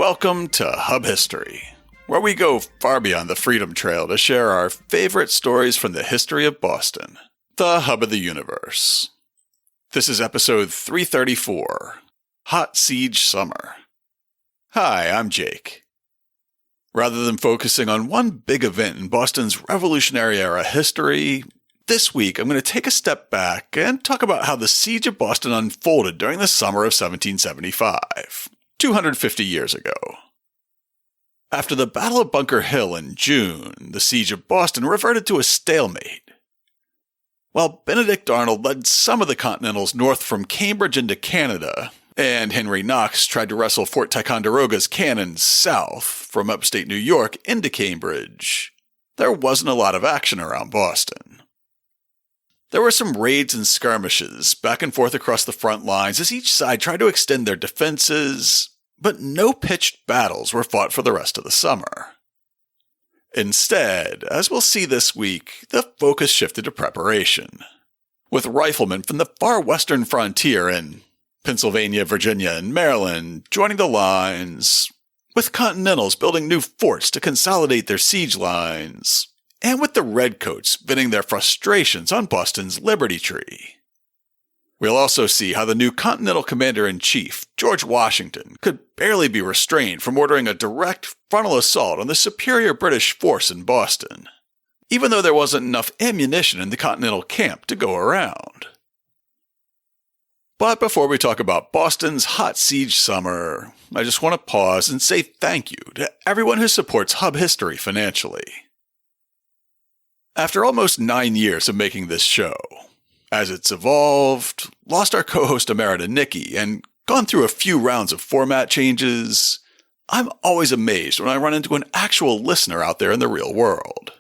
Welcome to Hub History, where we go far beyond the Freedom Trail to share our favorite stories from the history of Boston, the hub of the universe. This is episode 334, Hot Siege Summer. Hi, I'm Jake. Rather than focusing on one big event in Boston's Revolutionary Era history, this week I'm going to take a step back and talk about how the Siege of Boston unfolded during the summer of 1775. 250 years ago. After the Battle of Bunker Hill in June, the Siege of Boston reverted to a stalemate. While Benedict Arnold led some of the Continentals north from Cambridge into Canada, and Henry Knox tried to wrestle Fort Ticonderoga's cannons south from upstate New York into Cambridge, there wasn't a lot of action around Boston. There were some raids and skirmishes back and forth across the front lines as each side tried to extend their defenses, but no pitched battles were fought for the rest of the summer. Instead, as we'll see this week, the focus shifted to preparation, with riflemen from the far western frontier in Pennsylvania, Virginia, and Maryland joining the lines, with Continentals building new forts to consolidate their siege lines, and with the redcoats venting their frustrations on Boston's Liberty Tree. We'll also see how the new Continental Commander-in-Chief, George Washington, could barely be restrained from ordering a direct frontal assault on the superior British force in Boston, even though there wasn't enough ammunition in the Continental camp to go around. But before we talk about Boston's hot siege summer, I just want to pause and say thank you to everyone who supports Hub History financially. After almost 9 years of making this show, as it's evolved, lost our co-host Emerita Nikki, and gone through a few rounds of format changes, I'm always amazed when I run into an actual listener out there in the real world.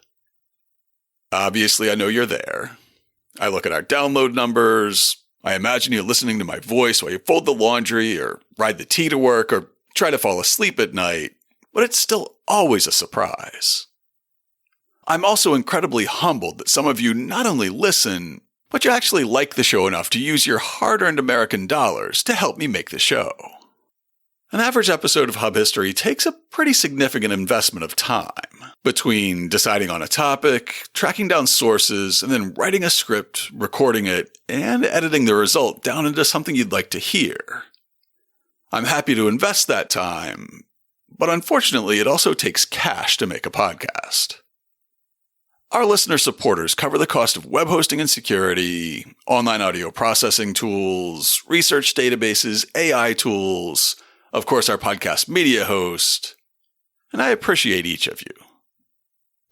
Obviously, I know you're there. I look at our download numbers, I imagine you listening to my voice while you fold the laundry or ride the T to work or try to fall asleep at night, but it's still always a surprise. I'm also incredibly humbled that some of you not only listen, but you actually like the show enough to use your hard-earned American dollars to help me make the show. An average episode of Hub History takes a pretty significant investment of time, between deciding on a topic, tracking down sources, and then writing a script, recording it, and editing the result down into something you'd like to hear. I'm happy to invest that time, but unfortunately it also takes cash to make a podcast. Our listener supporters cover the cost of web hosting and security, online audio processing tools, research databases, AI tools, of course our podcast media host, and I appreciate each of you.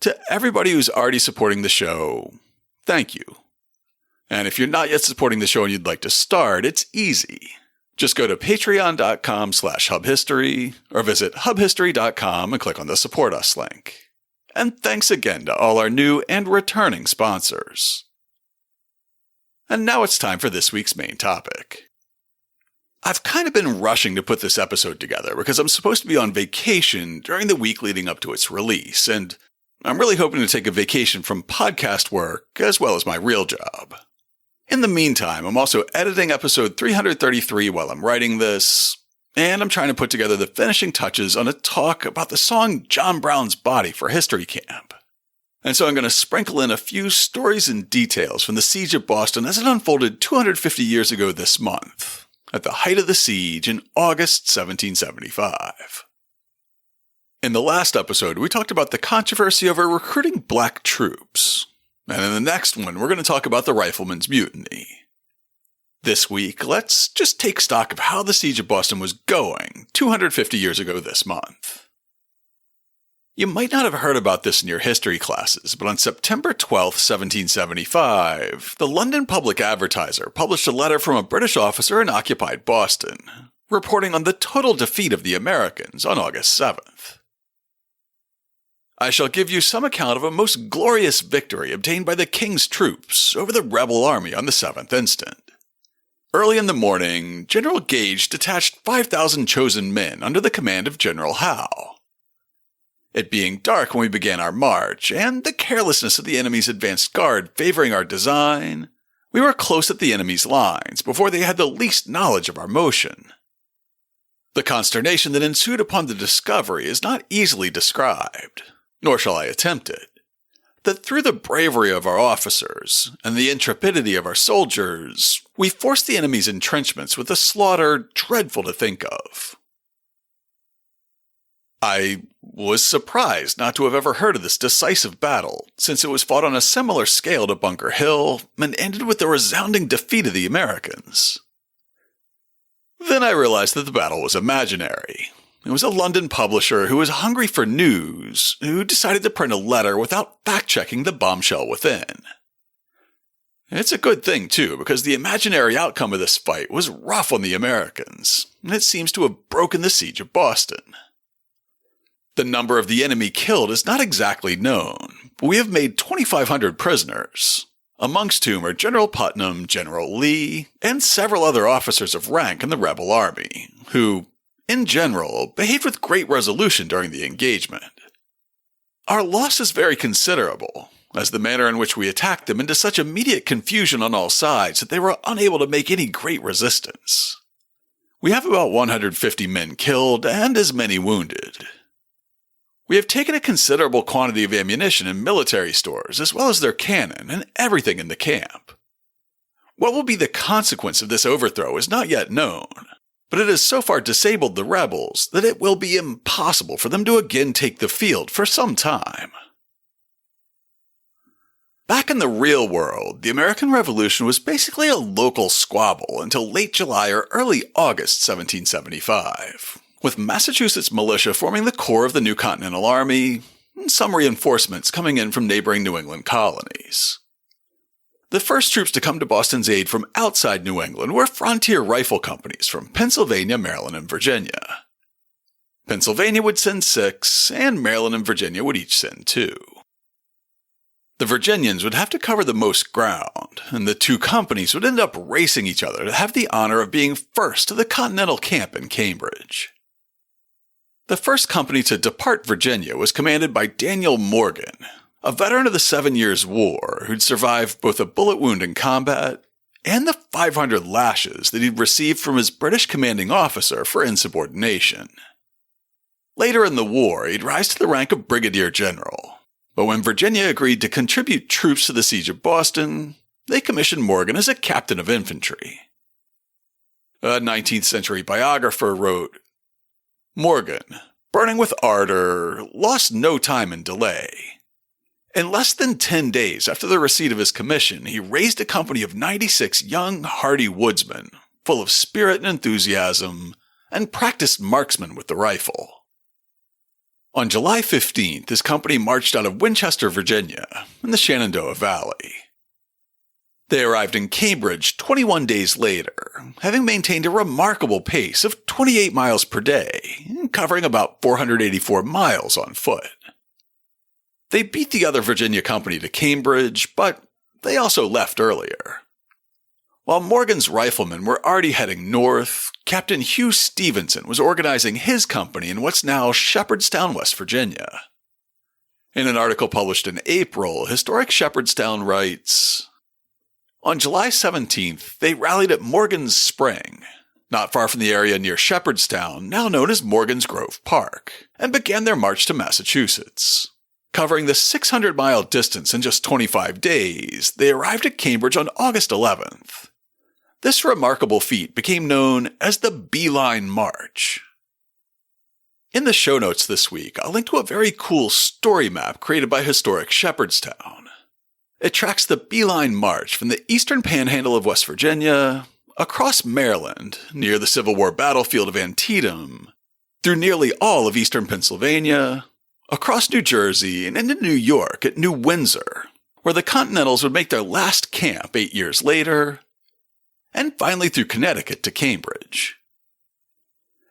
To everybody who's already supporting the show, thank you. And if you're not yet supporting the show and you'd like to start, it's easy. Just go to patreon.com/hubhistory or visit hubhistory.com and click on the Support Us link. And thanks again to all our new and returning sponsors. And now it's time for this week's main topic. I've kind of been rushing to put this episode together because I'm supposed to be on vacation during the week leading up to its release, and I'm really hoping to take a vacation from podcast work as well as my real job. In the meantime, I'm also editing episode 333 while I'm writing this, and I'm trying to put together the finishing touches on a talk about the song John Brown's Body for History Camp. And so I'm going to sprinkle in a few stories and details from the Siege of Boston as it unfolded 250 years ago this month, at the height of the siege in August 1775. In the last episode, we talked about the controversy over recruiting black troops. And in the next one, we're going to talk about the riflemen's mutiny. This week, let's just take stock of how the Siege of Boston was going 250 years ago this month. You might not have heard about this in your history classes, but on September 12, 1775, the London Public Advertiser published a letter from a British officer in occupied Boston, reporting on the total defeat of the Americans on August 7th. I shall give you some account of a most glorious victory obtained by the King's troops over the rebel army on the 7th instant. Early in the morning, General Gage detached 5,000 chosen men under the command of General Howe. It being dark when we began our march, and the carelessness of the enemy's advanced guard favoring our design, we were close at the enemy's lines before they had the least knowledge of our motion. The consternation that ensued upon the discovery is not easily described, nor shall I attempt it. That through the bravery of our officers and the intrepidity of our soldiers, we forced the enemy's entrenchments with a slaughter dreadful to think of. I was surprised not to have ever heard of this decisive battle, since it was fought on a similar scale to Bunker Hill and ended with the resounding defeat of the Americans. Then I realized that the battle was imaginary. It was a London publisher who was hungry for news, who decided to print a letter without fact-checking the bombshell within. It's a good thing, too, because the imaginary outcome of this fight was rough on the Americans, and it seems to have broken the siege of Boston. The number of the enemy killed is not exactly known, but we have made 2,500 prisoners, amongst whom are General Putnam, General Lee, and several other officers of rank in the rebel army, who, in general, behaved with great resolution during the engagement. Our loss is very considerable, as the manner in which we attacked them into such immediate confusion on all sides that they were unable to make any great resistance. We have about 150 men killed and as many wounded. We have taken a considerable quantity of ammunition and military stores, as well as their cannon and everything in the camp. What will be the consequence of this overthrow is not yet known, but it has so far disabled the rebels that it will be impossible for them to again take the field for some time. Back in the real world, the American Revolution was basically a local squabble until late July or early August 1775, with Massachusetts militia forming the core of the new Continental Army, and some reinforcements coming in from neighboring New England colonies. The first troops to come to Boston's aid from outside New England were frontier rifle companies from Pennsylvania, Maryland, and Virginia. Pennsylvania would send 6, and Maryland and Virginia would each send 2. The Virginians would have to cover the most ground, and the 2 companies would end up racing each other to have the honor of being first to the Continental camp in Cambridge. The first company to depart Virginia was commanded by Daniel Morgan, a veteran of the 7 Years' War who'd survived both a bullet wound in combat and the 500 lashes that he'd received from his British commanding officer for insubordination. Later in the war, he'd rise to the rank of brigadier general, but when Virginia agreed to contribute troops to the siege of Boston, they commissioned Morgan as a captain of infantry. A 19th century biographer wrote, "Morgan, burning with ardor, lost no time in delay. In less than 10 days after the receipt of his commission, he raised a company of 96 young, hardy woodsmen, full of spirit and enthusiasm, and practiced marksmen with the rifle. On July 15th, his company marched out of Winchester, Virginia, in the Shenandoah Valley. They arrived in Cambridge 21 days later, having maintained a remarkable pace of 28 miles per day, covering about 484 miles on foot. They beat the other Virginia company to Cambridge, but they also left earlier. While Morgan's riflemen were already heading north, Captain Hugh Stevenson was organizing his company in what's now Shepherdstown, West Virginia. In an article published in April, historic Shepherdstown writes, "On July 17th, they rallied at Morgan's Spring, not far from the area near Shepherdstown, now known as Morgan's Grove Park, and began their march to Massachusetts. Covering the 600-mile distance in just 25 days, they arrived at Cambridge on August 11th. This remarkable feat became known as the Beeline March." In the show notes this week, I'll link to a very cool story map created by historic Shepherdstown. It tracks the Beeline March from the eastern panhandle of West Virginia, across Maryland, near the Civil War battlefield of Antietam, through nearly all of eastern Pennsylvania, across New Jersey, and into New York at New Windsor, where the Continentals would make their last camp 8 years later, and finally through Connecticut to Cambridge.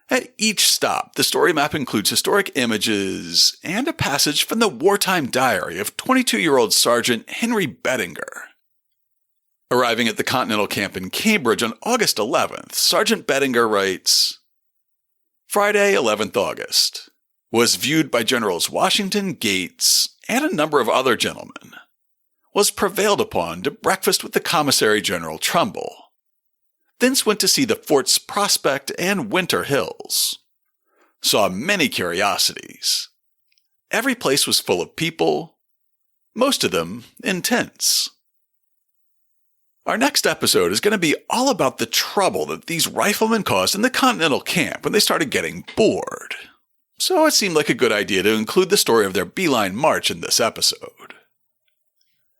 At each stop, the story map includes historic images and a passage from the wartime diary of 22-year-old Sergeant Henry Bettinger. Arriving at the Continental camp in Cambridge on August 11th, Sergeant Bettinger writes, "Friday, 11th August. Was viewed by Generals Washington, Gates, and a number of other gentlemen. Was prevailed upon to breakfast with the Commissary General Trumbull. thence went to see the fort's Prospect and Winter Hills. Saw many curiosities. Every place was full of people, most of them in tents. Our next episode is going to be all about the trouble that these riflemen caused in the Continental camp when they started getting bored. So it seemed like a good idea to include the story of their beeline march in this episode.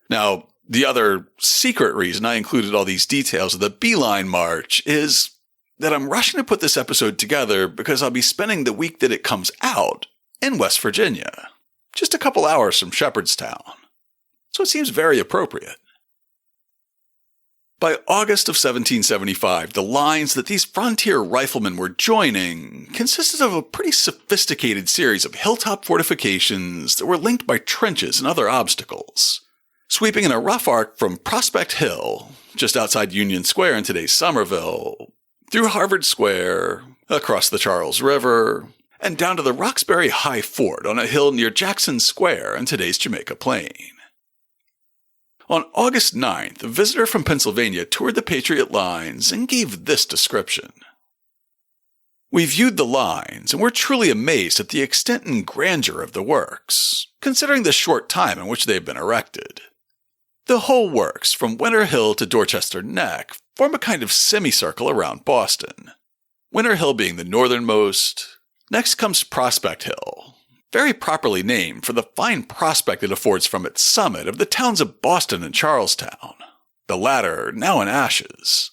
Now, the other secret reason I included all these details of the beeline march is that I'm rushing to put this episode together because I'll be spending the week that it comes out in West Virginia, just a couple hours from Shepherdstown. So it seems very appropriate. By August of 1775, the lines that these frontier riflemen were joining consisted of a pretty sophisticated series of hilltop fortifications that were linked by trenches and other obstacles, sweeping in a rough arc from Prospect Hill, just outside Union Square in today's Somerville, through Harvard Square, across the Charles River, and down to the Roxbury High Fort on a hill near Jackson Square in today's Jamaica Plain. On August 9th, a visitor from Pennsylvania toured the Patriot lines and gave this description. We viewed the lines and were truly amazed at the extent and grandeur of the works, considering the short time in which they have been erected. The whole works, from Winter Hill to Dorchester Neck, form a kind of semicircle around Boston. Winter Hill being the northernmost. Next comes Prospect Hill, very properly named for the fine prospect it affords from its summit of the towns of Boston and Charlestown, the latter now in ashes,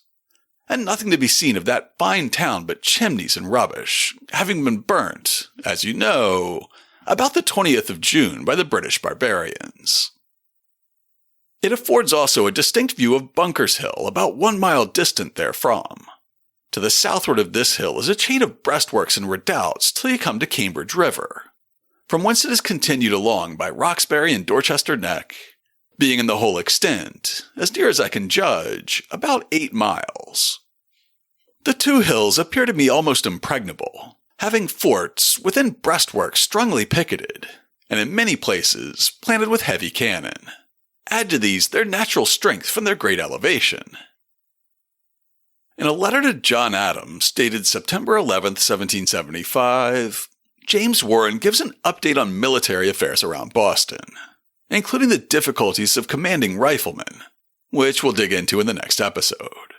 and nothing to be seen of that fine town but chimneys and rubbish, having been burnt, as you know, about the 20th of June by the British barbarians. It affords also a distinct view of Bunker's Hill, about 1 mile distant therefrom. To the southward of this hill is a chain of breastworks and redoubts till you come to Cambridge River, from whence it is continued along by Roxbury and Dorchester Neck, being in the whole extent, as near as I can judge, about 8 miles. The two hills appear to me almost impregnable, having forts within breastworks strongly picketed, and in many places planted with heavy cannon. Add to these their natural strength from their great elevation. In a letter to John Adams, dated September 11th, 1775, James Warren gives an update on military affairs around Boston, including the difficulties of commanding riflemen, which we'll dig into in the next episode.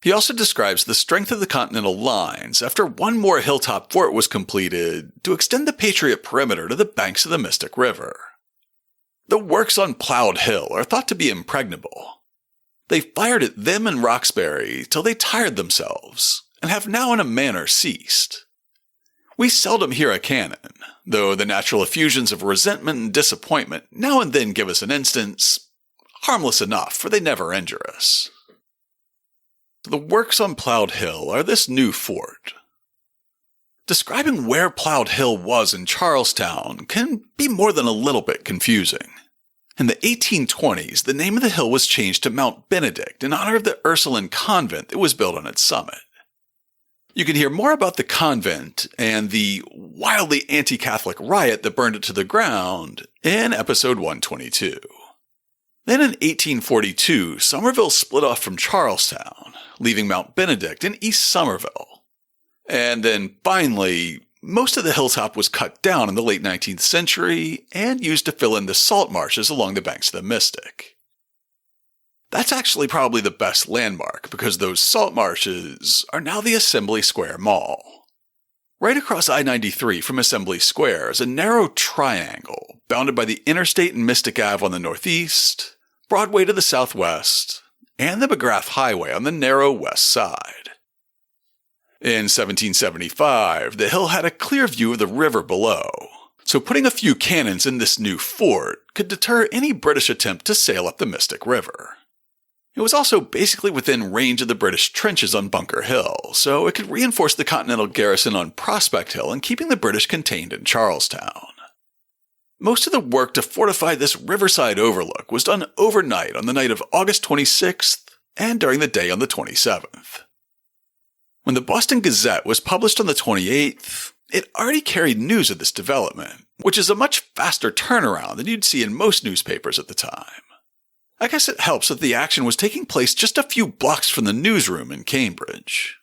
He also describes the strength of the Continental lines after one more hilltop fort was completed to extend the Patriot perimeter to the banks of the Mystic River. The works on Plowed Hill are thought to be impregnable. They fired at them and Roxbury till they tired themselves, and have now in a manner ceased. We seldom hear a cannon, though the natural effusions of resentment and disappointment now and then give us an instance, harmless enough, for they never injure us. The works on Plowed Hill are this new fort. Describing where Plowed Hill was in Charlestown can be more than a little bit confusing. In the 1820s, the name of the hill was changed to Mount Benedict in honor of the Ursuline convent that was built on its summit. You can hear more about the convent and the wildly anti-Catholic riot that burned it to the ground in episode 122. Then in 1842, Somerville split off from Charlestown, leaving Mount Benedict in East Somerville. And then finally, most of the hilltop was cut down in the late 19th century and used to fill in the salt marshes along the banks of the Mystic. That's actually probably the best landmark because those salt marshes are now the Assembly Square Mall. Right across I-93 from Assembly Square is a narrow triangle bounded by the Interstate and Mystic Ave on the northeast, Broadway to the southwest, and the McGrath Highway on the narrow west side. In 1775, the hill had a clear view of the river below, so putting a few cannons in this new fort could deter any British attempt to sail up the Mystic River. It was also basically within range of the British trenches on Bunker Hill, so it could reinforce the Continental garrison on Prospect Hill and keeping the British contained in Charlestown. Most of the work to fortify this riverside overlook was done overnight on the night of August 26th and during the day on the 27th. When the Boston Gazette was published on the 28th, it already carried news of this development, which is a much faster turnaround than you'd see in most newspapers at the time. I guess it helps that the action was taking place just a few blocks from the newsroom in Cambridge.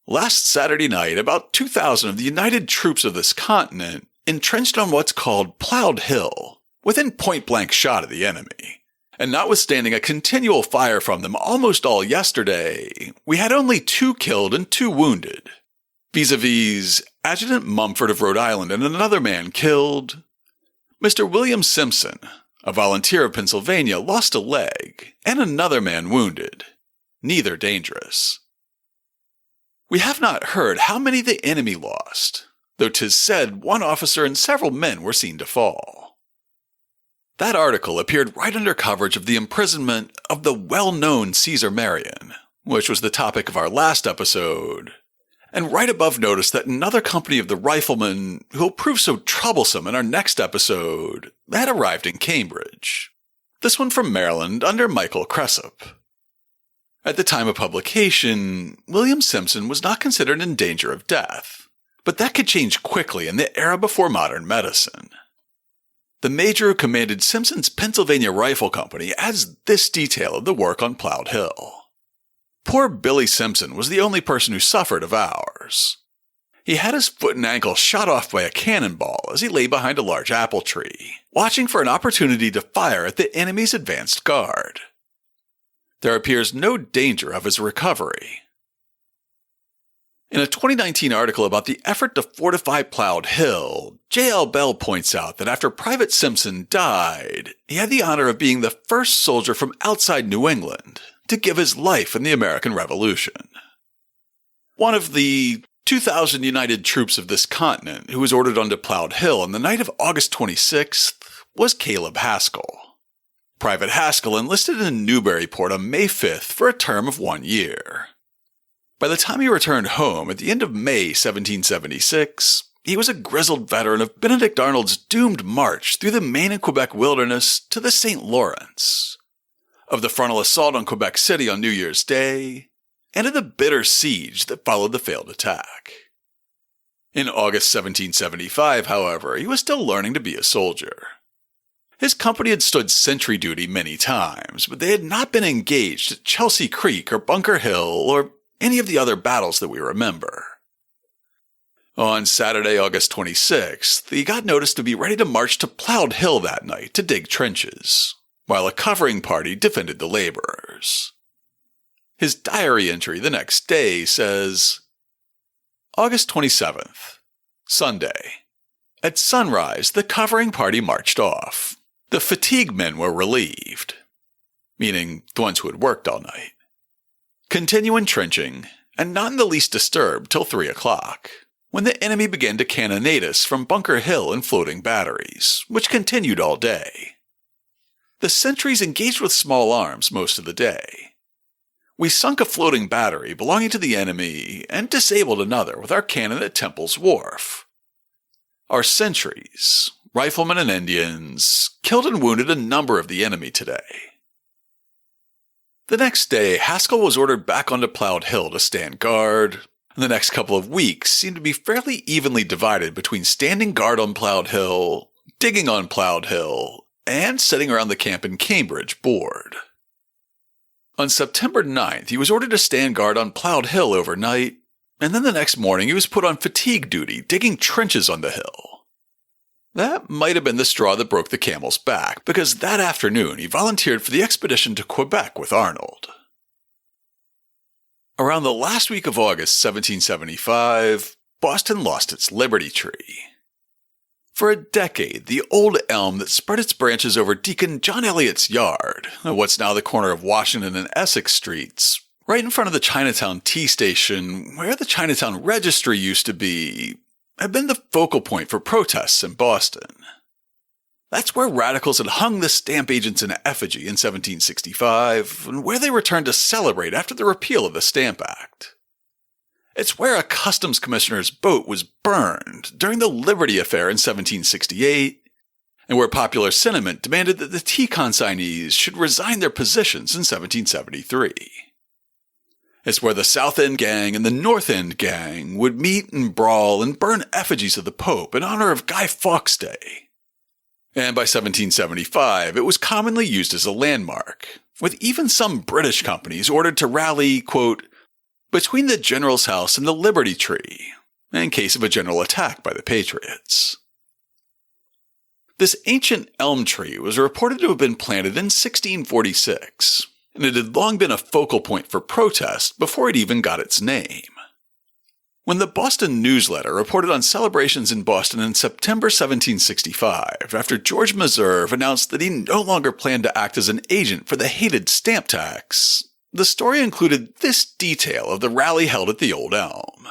Last Saturday night, about 2,000 of the united troops of this continent entrenched on what's called Ploughed Hill, within point-blank shot of the enemy. And notwithstanding a continual fire from them almost all yesterday, we had only 2 killed and 2 wounded. Vis-a-vis Adjutant Mumford of Rhode Island and another man killed. Mr. William Simpson, a volunteer of Pennsylvania, lost a leg, and another man wounded. Neither dangerous. We have not heard how many the enemy lost, though 'tis said one officer and several men were seen to fall. That article appeared right under coverage of the imprisonment of the well-known Caesar Marion, which was the topic of our last episode, and right above notice that another company of the riflemen, who'll prove so troublesome in our next episode, had arrived in Cambridge. This one from Maryland under Michael Cressup. At the time of publication, William Simpson was not considered in danger of death, but that could change quickly in the era before modern medicine. The major who commanded Simpson's Pennsylvania Rifle Company adds this detail of the work on Ploughed Hill. Poor Billy Simpson was the only person who suffered of ours. He had his foot and ankle shot off by a cannonball as he lay behind a large apple tree, watching for an opportunity to fire at the enemy's advanced guard. There appears no danger of his recovery. In a 2019 article about the effort to fortify Ploughed Hill, J.L. Bell points out that after Private Simpson died, he had the honor of being the first soldier from outside New England to give his life in the American Revolution. One of the 2,000 united troops of this continent who was ordered onto Ploughed Hill on the night of August 26th was Caleb Haskell. Private Haskell enlisted in Newburyport on May 5th for a term of 1 year. By the time he returned home at the end of May 1776, he was a grizzled veteran of Benedict Arnold's doomed march through the Maine and Quebec wilderness to the St. Lawrence, of the frontal assault on Quebec City on New Year's Day, and of the bitter siege that followed the failed attack. In August 1775, however, he was still learning to be a soldier. His company had stood sentry duty many times, but they had not been engaged at Chelsea Creek or Bunker Hill or any of the other battles that we remember. On Saturday, August 26th, he got notice to be ready to march to Ploughed Hill that night to dig trenches, while a covering party defended the laborers. His diary entry the next day says, August 27th, Sunday. At sunrise, the covering party marched off. The fatigue men were relieved, meaning the ones who had worked all night. Continue entrenching, and not in the least disturbed till 3 o'clock, when the enemy began to cannonade us from Bunker Hill and floating batteries, which continued all day. The sentries engaged with small arms most of the day. We sunk a floating battery belonging to the enemy and disabled another with our cannon at Temple's Wharf. Our sentries, riflemen and Indians, killed and wounded a number of the enemy today. The next day, Haskell was ordered back onto Ploughed Hill to stand guard, and the next couple of weeks seemed to be fairly evenly divided between standing guard on Ploughed Hill, digging on Ploughed Hill, and sitting around the camp in Cambridge bored. On September 9th, he was ordered to stand guard on Ploughed Hill overnight, and then the next morning he was put on fatigue duty digging trenches on the hill. That might have been the straw that broke the camel's back, because that afternoon he volunteered for the expedition to Quebec with Arnold. Around the last week of August 1775, Boston lost its Liberty Tree. For a decade, the old elm that spread its branches over Deacon John Eliot's yard, at what's now the corner of Washington and Essex Streets, right in front of the Chinatown Tea Station, where the Chinatown Registry used to be, had been the focal point for protests in Boston. That's where radicals had hung the stamp agents in effigy in 1765, and where they returned to celebrate after the repeal of the Stamp Act. It's where a customs commissioner's boat was burned during the Liberty Affair in 1768, and where popular sentiment demanded that the tea consignees should resign their positions in 1773. It's where the South End Gang and the North End Gang would meet and brawl and burn effigies of the Pope in honor of Guy Fawkes Day. And by 1775, it was commonly used as a landmark, with even some British companies ordered to rally, quote, between the General's House and the Liberty Tree, in case of a general attack by the Patriots. This ancient elm tree was reported to have been planted in 1646, and it had long been a focal point for protest before it even got its name. When the Boston Newsletter reported on celebrations in Boston in September 1765, after George Meserve announced that he no longer planned to act as an agent for the hated stamp tax, the story included this detail of the rally held at the Old Elm.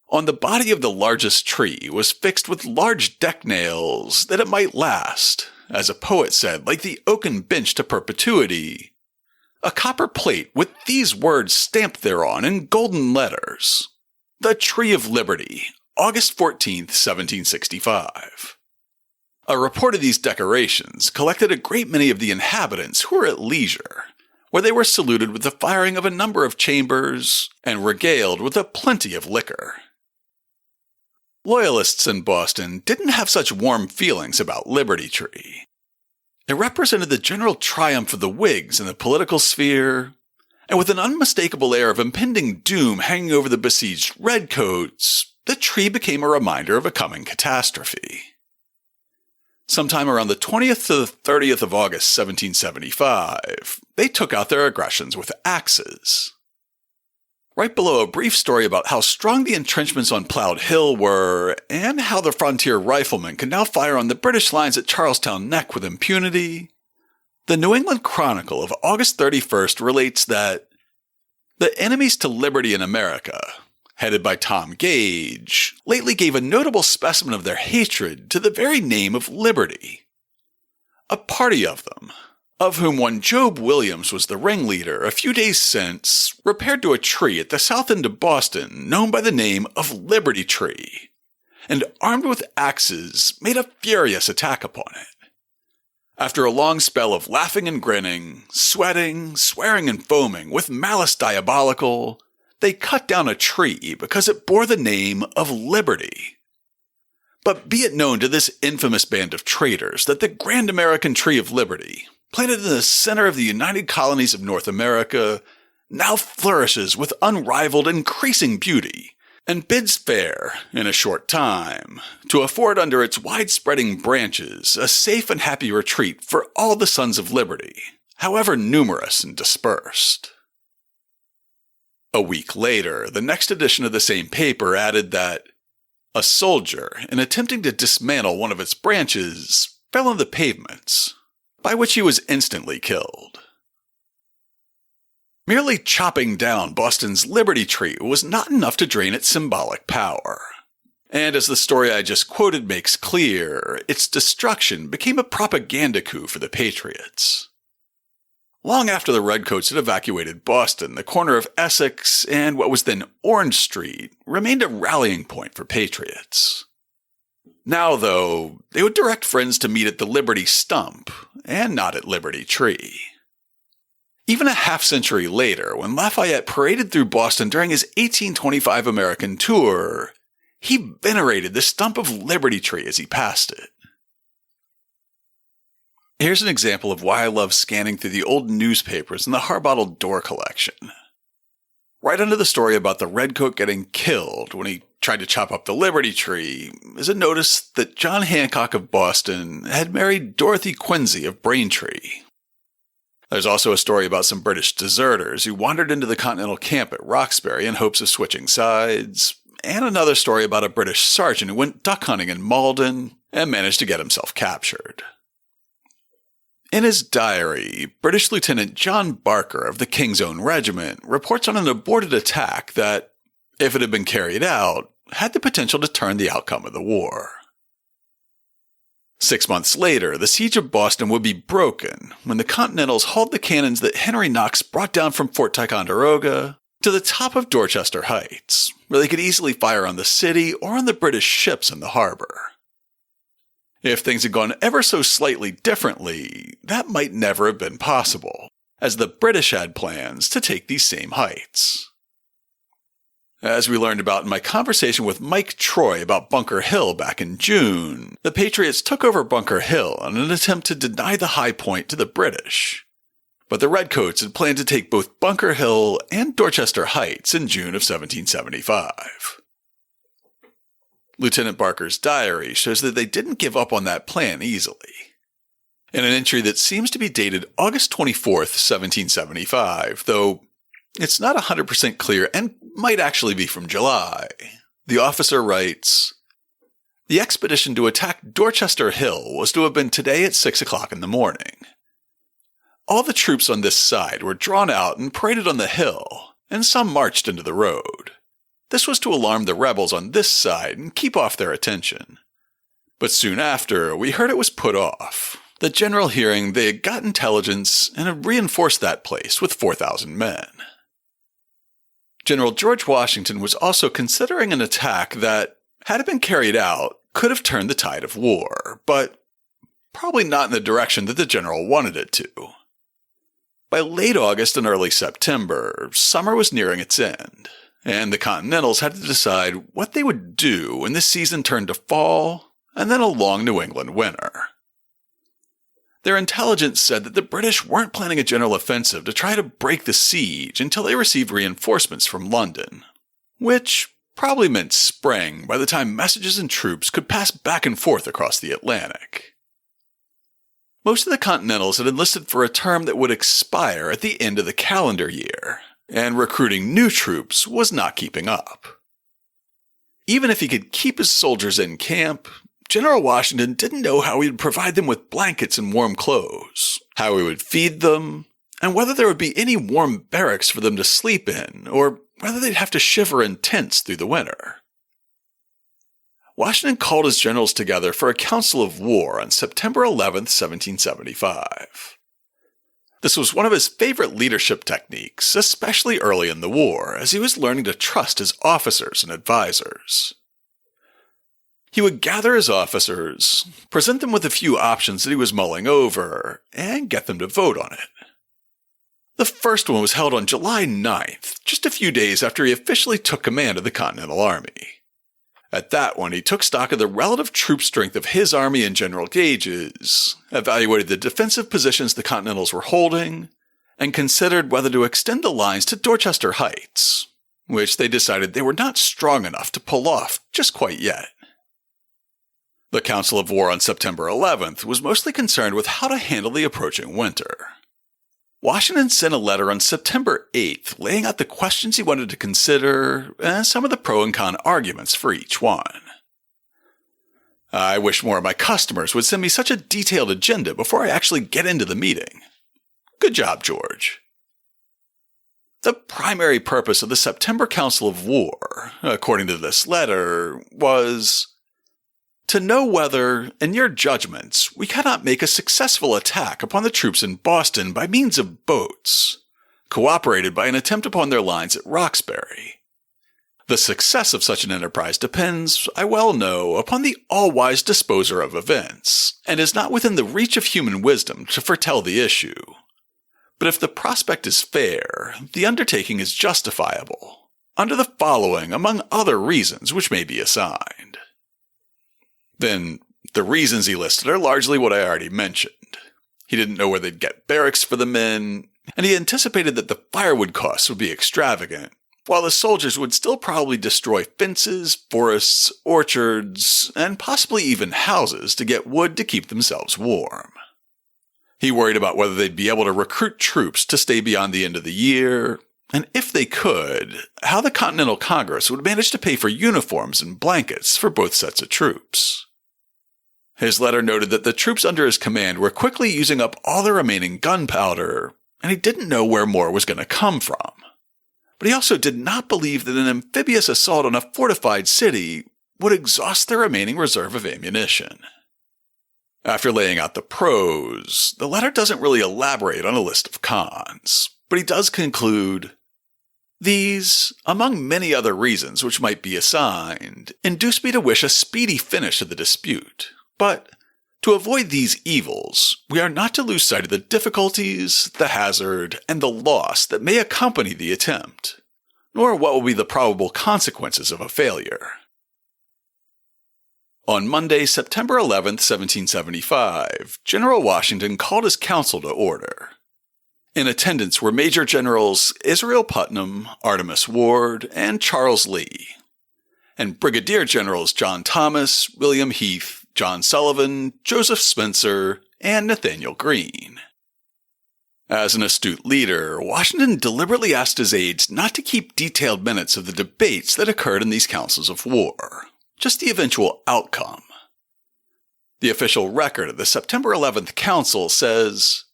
On the body of the largest tree was fixed with large deck nails that it might last, as a poet said, like the oaken bench to perpetuity, a copper plate with these words stamped thereon in golden letters: The Tree of Liberty, August 14th, 1765. A report of these decorations collected a great many of the inhabitants who were at leisure, where they were saluted with the firing of a number of chambers and regaled with a plenty of liquor. Loyalists in Boston didn't have such warm feelings about Liberty Tree. It represented the general triumph of the Whigs in the political sphere, and with an unmistakable air of impending doom hanging over the besieged redcoats, the tree became a reminder of a coming catastrophe. Sometime around the 20th to the 30th of August 1775, they took out their aggressions with axes. Right below a brief story about how strong the entrenchments on Ploughed Hill were, and how the frontier riflemen could now fire on the British lines at Charlestown Neck with impunity, the New England Chronicle of August 31st relates that the enemies to liberty in America, headed by Tom Gage, lately gave a notable specimen of their hatred to the very name of liberty. A party of them, of whom one Job Williams was the ringleader, a few days since, repaired to a tree at the south end of Boston known by the name of Liberty Tree, and armed with axes made a furious attack upon it. After a long spell of laughing and grinning, sweating, swearing and foaming, with malice diabolical, they cut down a tree because it bore the name of Liberty. But be it known to this infamous band of traitors that the grand American tree of liberty, planted in the center of the United Colonies of North America, now flourishes with unrivaled increasing beauty, and bids fair, in a short time, to afford under its wide-spreading branches a safe and happy retreat for all the sons of liberty, however numerous and dispersed. A week later, the next edition of the same paper added that a soldier, in attempting to dismantle one of its branches, fell on the pavements, by which he was instantly killed. Merely chopping down Boston's Liberty Tree was not enough to drain its symbolic power. And as the story I just quoted makes clear, its destruction became a propaganda coup for the Patriots. Long after the Redcoats had evacuated Boston, the corner of Essex and what was then Orange Street remained a rallying point for Patriots. Now, though, they would direct friends to meet at the Liberty Stump, and not at Liberty Tree. Even a half-century later, when Lafayette paraded through Boston during his 1825 American tour, he venerated the stump of Liberty Tree as he passed it. Here's an example of why I love scanning through the old newspapers in the Harbottle Door collection. Right under the story about the redcoat getting killed when he tried to chop up the Liberty Tree is a notice that John Hancock of Boston had married Dorothy Quincy of Braintree. There's also a story about some British deserters who wandered into the Continental camp at Roxbury in hopes of switching sides, and another story about a British sergeant who went duck hunting in Malden and managed to get himself captured. In his diary, British Lieutenant John Barker of the King's Own Regiment reports on an aborted attack that, if it had been carried out, had the potential to turn the outcome of the war. 6 months later, the siege of Boston would be broken when the Continentals hauled the cannons that Henry Knox brought down from Fort Ticonderoga to the top of Dorchester Heights, where they could easily fire on the city or on the British ships in the harbor. If things had gone ever so slightly differently, that might never have been possible, as the British had plans to take these same heights. As we learned about in my conversation with Mike Troy about Bunker Hill back in June, the Patriots took over Bunker Hill in an attempt to deny the high point to the British. But the redcoats had planned to take both Bunker Hill and Dorchester Heights in June of 1775. Lieutenant Barker's diary shows that they didn't give up on that plan easily. In an entry that seems to be dated August 24th, 1775, though it's not 100% clear and might actually be from July, the officer writes, "The expedition to attack Dorchester Hill was to have been today at 6 o'clock in the morning. All the troops on this side were drawn out and paraded on the hill, and some marched into the road. This was to alarm the rebels on this side and keep off their attention. But soon after, we heard it was put off, the general hearing they had got intelligence and had reinforced that place with 4,000 men." General George Washington was also considering an attack that, had it been carried out, could have turned the tide of war, but probably not in the direction that the general wanted it to. By late August and early September, summer was nearing its end, and the Continentals had to decide what they would do when the season turned to fall and then a long New England winter. Their intelligence said that the British weren't planning a general offensive to try to break the siege until they received reinforcements from London, which probably meant spring by the time messages and troops could pass back and forth across the Atlantic. Most of the Continentals had enlisted for a term that would expire at the end of the calendar year, and recruiting new troops was not keeping up. Even if he could keep his soldiers in camp, General Washington didn't know how he would provide them with blankets and warm clothes, how he would feed them, and whether there would be any warm barracks for them to sleep in, or whether they'd have to shiver in tents through the winter. Washington called his generals together for a council of war on September 11, 1775. This was one of his favorite leadership techniques, especially early in the war, as he was learning to trust his officers and advisors. He would gather his officers, present them with a few options that he was mulling over, and get them to vote on it. The first one was held on July 9th, just a few days after he officially took command of the Continental Army. At that one, he took stock of the relative troop strength of his army in general gauges, evaluated the defensive positions the Continentals were holding, and considered whether to extend the lines to Dorchester Heights, which they decided they were not strong enough to pull off just quite yet. The Council of War on September 11th was mostly concerned with how to handle the approaching winter. Washington sent a letter on September 8th laying out the questions he wanted to consider and some of the pro and con arguments for each one. "I wish more of my customers would send me such a detailed agenda before I actually get into the meeting. Good job, George." The primary purpose of the September Council of War, according to this letter, was to know whether, in your judgments, we cannot make a successful attack upon the troops in Boston by means of boats, cooperated by an attempt upon their lines at Roxbury. The success of such an enterprise depends, I well know, upon the all-wise disposer of events, and is not within the reach of human wisdom to foretell the issue. But if the prospect is fair, the undertaking is justifiable, under the following among other reasons which may be assigned. Then, the reasons he listed are largely what I already mentioned. He didn't know where they'd get barracks for the men, and he anticipated that the firewood costs would be extravagant, while the soldiers would still probably destroy fences, forests, orchards, and possibly even houses to get wood to keep themselves warm. He worried about whether they'd be able to recruit troops to stay beyond the end of the year, and if they could, how the Continental Congress would manage to pay for uniforms and blankets for both sets of troops. His letter noted that the troops under his command were quickly using up all their remaining gunpowder, and he didn't know where more was going to come from. But he also did not believe that an amphibious assault on a fortified city would exhaust their remaining reserve of ammunition. After laying out the pros, the letter doesn't really elaborate on a list of cons, but he does conclude, "These, among many other reasons which might be assigned, induce me to wish a speedy finish of the dispute. But, to avoid these evils, we are not to lose sight of the difficulties, the hazard, and the loss that may accompany the attempt, nor what will be the probable consequences of a failure. On Monday, September 11, 1775, General Washington called his council to order. In attendance were Major Generals Israel Putnam, Artemus Ward, and Charles Lee, and Brigadier Generals John Thomas, William Heath, John Sullivan, Joseph Spencer, and Nathaniel Greene. As an astute leader, Washington deliberately asked his aides not to keep detailed minutes of the debates that occurred in these councils of war, just the eventual outcome. The official record of the September 11th Council says,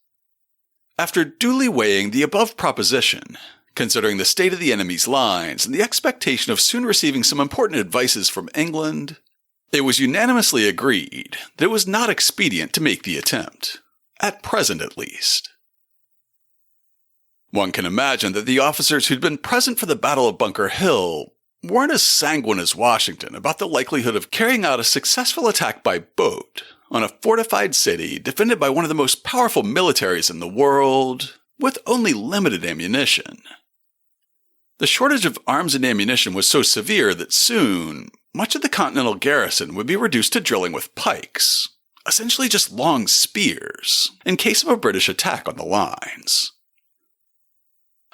"After duly weighing the above proposition, considering the state of the enemy's lines and the expectation of soon receiving some important advices from England, it was unanimously agreed that it was not expedient to make the attempt, at present at least." One can imagine that the officers who'd been present for the Battle of Bunker Hill weren't as sanguine as Washington about the likelihood of carrying out a successful attack by boat on a fortified city defended by one of the most powerful militaries in the world, with only limited ammunition. The shortage of arms and ammunition was so severe that soon, much of the Continental garrison would be reduced to drilling with pikes, essentially just long spears, in case of a British attack on the lines.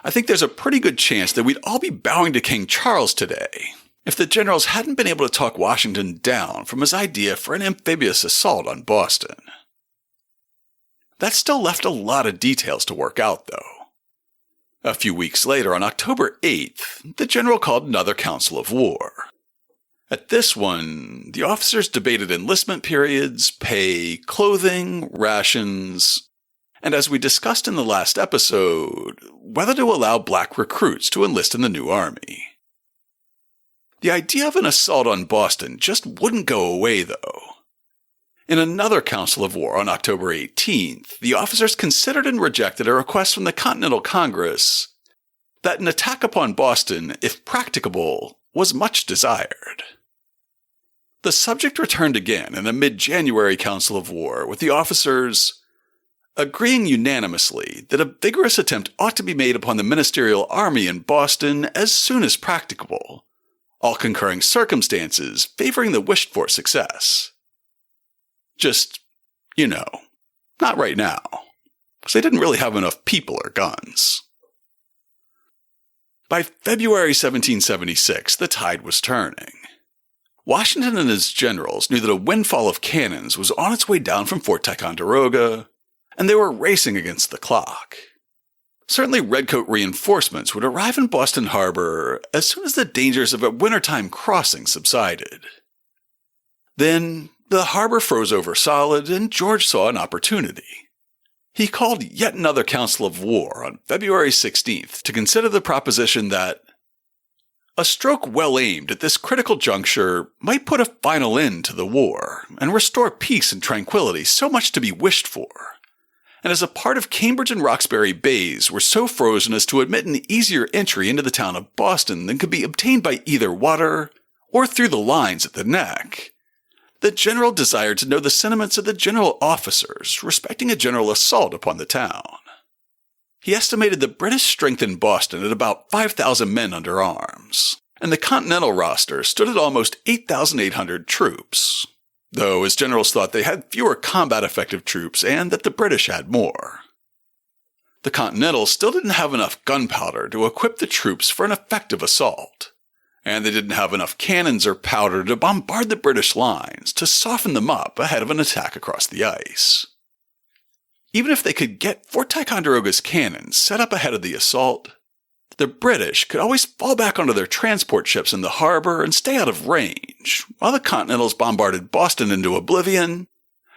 I think there's a pretty good chance that we'd all be bowing to King Charles today if the generals hadn't been able to talk Washington down from his idea for an amphibious assault on Boston. That still left a lot of details to work out, though. A few weeks later, on October 8th, the general called another council of war. At this one, the officers debated enlistment periods, pay, clothing, rations, and as we discussed in the last episode, whether to allow black recruits to enlist in the new army. The idea of an assault on Boston just wouldn't go away, though. In another council of war on October 18th, the officers considered and rejected a request from the Continental Congress that an attack upon Boston, if practicable, was much desired. The subject returned again in a mid-January council of war, with the officers agreeing unanimously that a vigorous attempt ought to be made upon the ministerial army in Boston as soon as practicable, all concurring circumstances favoring the wished-for success. Just, not right now, because they didn't really have enough people or guns. By February 1776, the tide was turning. Washington and his generals knew that a windfall of cannons was on its way down from Fort Ticonderoga, and they were racing against the clock. Certainly redcoat reinforcements would arrive in Boston Harbor as soon as the dangers of a wintertime crossing subsided. Then, the harbor froze over solid, and George saw an opportunity. He called yet another council of war on February 16th to consider the proposition that a stroke well aimed at this critical juncture might put a final end to the war and restore peace and tranquility so much to be wished for, and as a part of Cambridge and Roxbury Bays were so frozen as to admit an easier entry into the town of Boston than could be obtained by either water or through the lines at the neck, the general desired to know the sentiments of the general officers respecting a general assault upon the town. He estimated the British strength in Boston at about 5,000 men under arms, and the Continental roster stood at almost 8,800 troops, though his generals thought they had fewer combat-effective troops and that the British had more. The Continentals still didn't have enough gunpowder to equip the troops for an effective assault, and they didn't have enough cannons or powder to bombard the British lines to soften them up ahead of an attack across the ice. Even if they could get Fort Ticonderoga's cannons set up ahead of the assault, the British could always fall back onto their transport ships in the harbor and stay out of range, while the Continentals bombarded Boston into oblivion,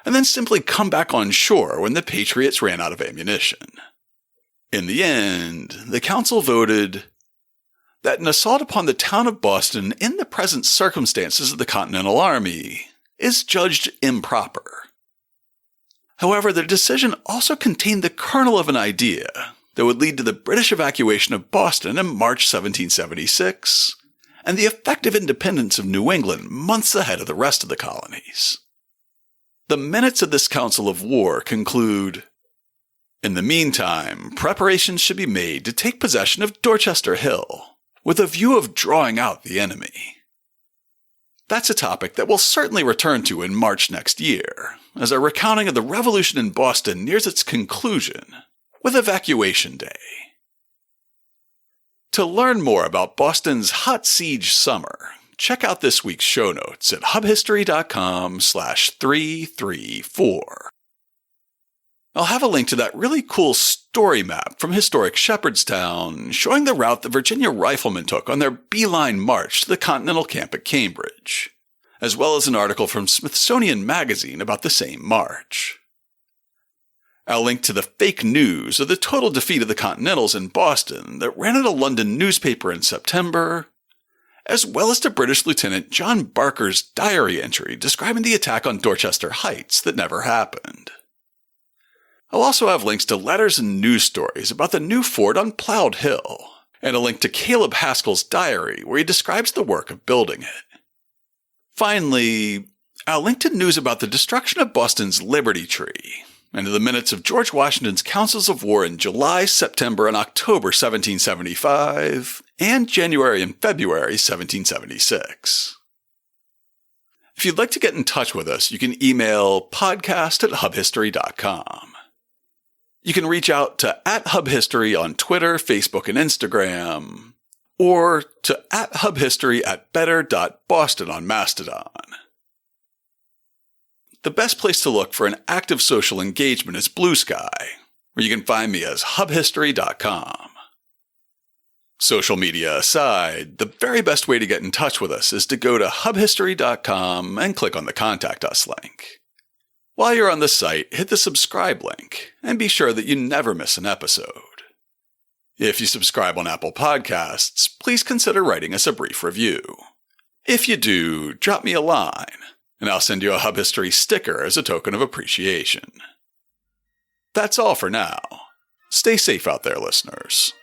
and then simply come back on shore when the Patriots ran out of ammunition. In the end, the council voted that an assault upon the town of Boston in the present circumstances of the Continental Army is judged improper. However, their decision also contained the kernel of an idea that would lead to the British evacuation of Boston in March 1776, and the effective independence of New England months ahead of the rest of the colonies. The minutes of this council of war conclude, "In the meantime, preparations should be made to take possession of Dorchester Hill, with a view of drawing out the enemy. That's a topic that we'll certainly return to in March next year, as our recounting of the Revolution in Boston nears its conclusion with Evacuation Day. To learn more about Boston's hot siege summer, check out this week's show notes at hubhistory.com/334. I'll have a link to that really cool story map from historic Shepherdstown showing the route the Virginia riflemen took on their beeline march to the Continental camp at Cambridge, as well as an article from Smithsonian Magazine about the same march. I'll link to the fake news of the total defeat of the Continentals in Boston that ran in a London newspaper in September, as well as to British Lieutenant John Barker's diary entry describing the attack on Dorchester Heights that never happened. I'll also have links to letters and news stories about the new fort on Plowed Hill, and a link to Caleb Haskell's diary where he describes the work of building it. Finally, I'll link to news about the destruction of Boston's Liberty Tree, and to the minutes of George Washington's councils of war in July, September, and October 1775, and January and February 1776. If you'd like to get in touch with us, you can email podcast@hubhistory.com. You can reach out to @HubHistory on Twitter, Facebook, and Instagram, or to @HubHistory@better.boston on Mastodon. The best place to look for an active social engagement is Blue Sky, where you can find me as hubhistory.com. Social media aside, the very best way to get in touch with us is to go to hubhistory.com and click on the Contact Us link. While you're on the site, hit the subscribe link, and be sure that you never miss an episode. If you subscribe on Apple Podcasts, please consider writing us a brief review. If you do, drop me a line, and I'll send you a Hub History sticker as a token of appreciation. That's all for now. Stay safe out there, listeners.